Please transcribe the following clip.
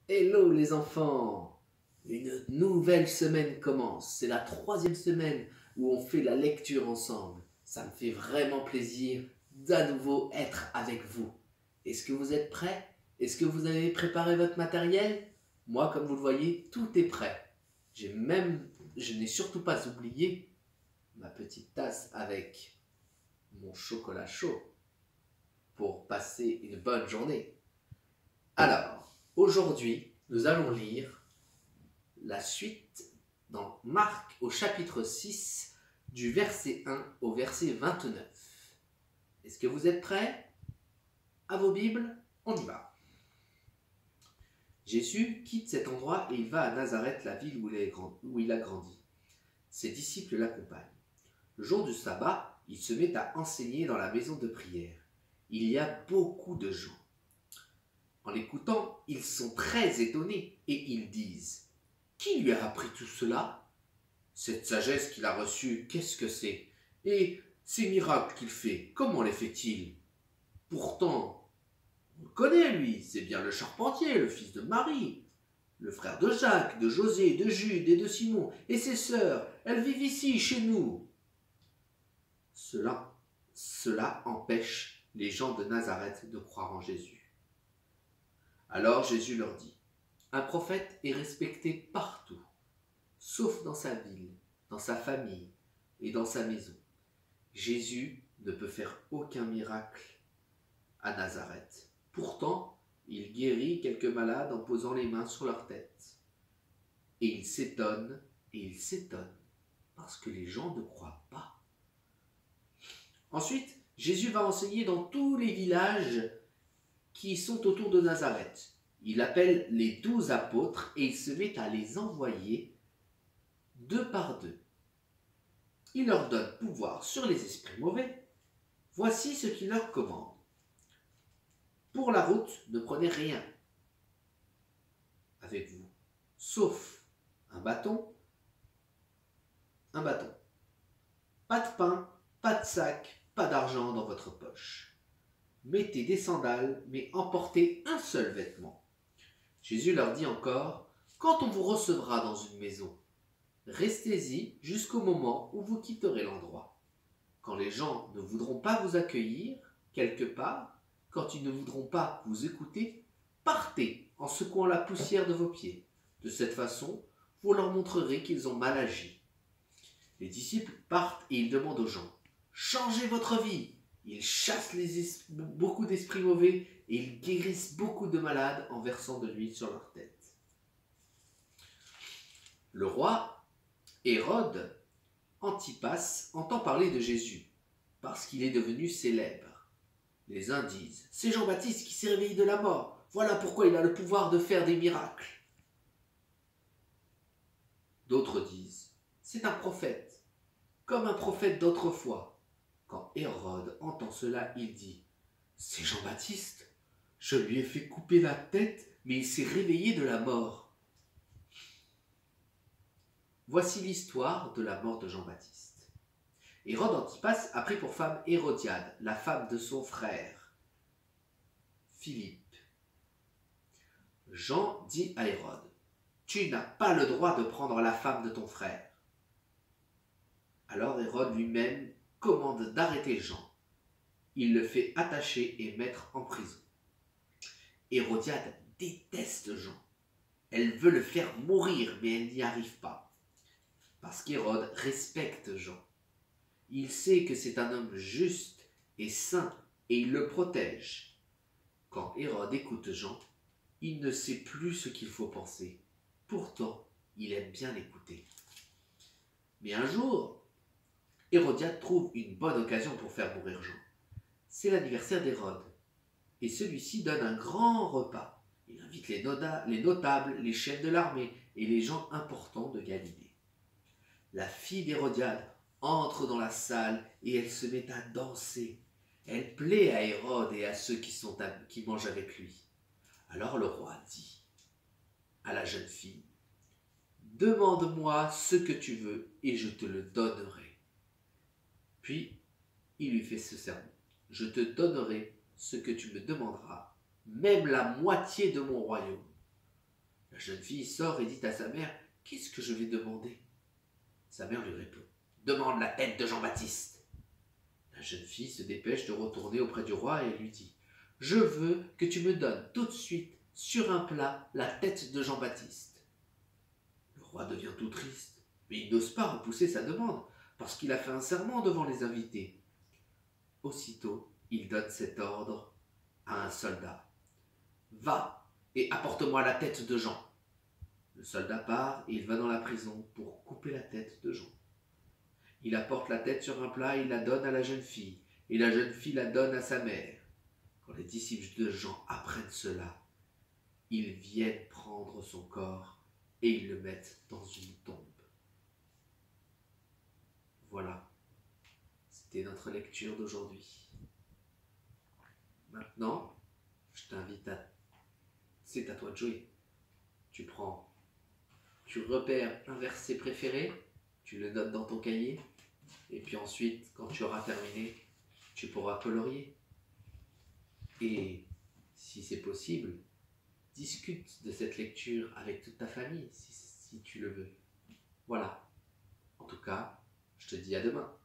Hello les enfants! Une nouvelle semaine commence. C'est la troisième semaine où on fait la lecture ensemble. Ça me fait vraiment plaisir d'à nouveau être avec vous. Est-ce que vous êtes prêts? Est-ce que vous avez préparé votre matériel? Moi, comme vous le voyez, tout est prêt. Je n'ai surtout pas oublié ma petite tasse avec mon chocolat chaud pour passer une bonne journée. Alors, aujourd'hui, nous allons lire la suite dans Marc au chapitre 6 du verset 1 au verset 29. Est-ce que vous êtes prêts? À vos Bibles, on y va. Jésus quitte cet endroit et il va à Nazareth, la ville où il a grandi. Ses disciples l'accompagnent. Le jour du sabbat, il se met à enseigner dans la maison de prière. Il y a beaucoup de gens. En l'écoutant, ils sont très étonnés et ils disent: qui lui a appris tout cela? Cette sagesse qu'il a reçue, qu'est-ce que c'est? Et ces miracles qu'il fait, comment les fait-il? Pourtant, on le connaît lui, c'est bien le charpentier, le fils de Marie, le frère de Jacques, de José, de Jude et de Simon, et ses sœurs, elles vivent ici, chez nous. Cela empêche les gens de Nazareth de croire en Jésus. Alors Jésus leur dit: un prophète est respecté partout, sauf dans sa ville, dans sa famille et dans sa maison. Jésus ne peut faire aucun miracle à Nazareth. Pourtant, il guérit quelques malades en posant les mains sur leur tête. Et il s'étonne, parce que les gens ne croient pas. Ensuite, Jésus va enseigner dans tous les villages qui sont autour de Nazareth. Il appelle les 12 apôtres et il se met à les envoyer deux par deux. Il leur donne pouvoir sur les esprits mauvais. Voici ce qu'il leur commande. Pour la route, ne prenez rien avec vous, sauf un bâton. Pas de pain, pas de sac, pas d'argent dans votre poche. Mettez des sandales, mais emportez un seul vêtement. Jésus leur dit encore: quand on vous recevra dans une maison, restez-y jusqu'au moment où vous quitterez l'endroit. Quand les gens ne voudront pas vous accueillir quelque part, quand ils ne voudront pas vous écouter, partez en secouant la poussière de vos pieds. De cette façon, vous leur montrerez qu'ils ont mal agi. Les disciples partent et ils demandent aux gens: changez votre vie. Ils chassent beaucoup d'esprits mauvais et ils guérissent beaucoup de malades en versant de l'huile sur leur tête. Le roi Hérode Antipas entend parler de Jésus parce qu'il est devenu célèbre. Les uns disent: c'est Jean-Baptiste qui s'est réveillé de la mort. Voilà pourquoi il a le pouvoir de faire des miracles. D'autres disent: c'est un prophète, comme un prophète d'autrefois. Quand Hérode entend cela, il dit: c'est Jean-Baptiste. Je lui ai fait couper la tête, mais il s'est réveillé de la mort. Voici l'histoire de la mort de Jean-Baptiste. Hérode Antipas a pris pour femme Hérodiade, la femme de son frère Philippe. Jean dit à Hérode: tu n'as pas le droit de prendre la femme de ton frère. Alors Hérode lui-même commande d'arrêter Jean. Il le fait attacher et mettre en prison. Hérodiade déteste Jean. Elle veut le faire mourir, mais elle n'y arrive pas. Parce qu'Hérode respecte Jean. Il sait que c'est un homme juste et saint, et il le protège. Quand Hérode écoute Jean, il ne sait plus ce qu'il faut penser. Pourtant, il aime bien l'écouter. Mais un jour, Hérodiade trouve une bonne occasion pour faire mourir Jean. C'est l'anniversaire d'Hérode, et celui-ci donne un grand repas. Il invite les notables, les chefs de l'armée et les gens importants de Galilée. La fille d'Hérodiade entre dans la salle et elle se met à danser. Elle plaît à Hérode et à ceux qui mangent avec lui. Alors le roi dit à la jeune fille: demande-moi ce que tu veux et je te le donnerai. Puis il lui fait ce serment: je te donnerai ce que tu me demanderas, même la moitié de mon royaume. La jeune fille sort et dit à sa mère, « Qu'est-ce que je vais demander ?» Sa mère lui répond, « Demande la tête de Jean-Baptiste. » La jeune fille se dépêche de retourner auprès du roi et lui dit, « Je veux que tu me donnes tout de suite, sur un plat, la tête de Jean-Baptiste. » Le roi devient tout triste, mais il n'ose pas repousser sa demande, parce qu'il a fait un serment devant les invités. Aussitôt, il donne cet ordre à un soldat. « Va et apporte-moi la tête de Jean. » Le soldat part et il va dans la prison pour couper la tête de Jean. Il apporte la tête sur un plat et il la donne à la jeune fille, et la jeune fille la donne à sa mère. Quand les disciples de Jean apprennent cela, ils viennent prendre son corps et ils le mettent dans une tombe. Voilà, c'était notre lecture d'aujourd'hui. Maintenant, je t'invite à... C'est à toi de jouer. Tu repères un verset préféré, tu le notes dans ton cahier, et puis ensuite, quand tu auras terminé, tu pourras colorier. Et si c'est possible, discute de cette lecture avec toute ta famille, si tu le veux. Voilà. En tout cas, je te dis à demain.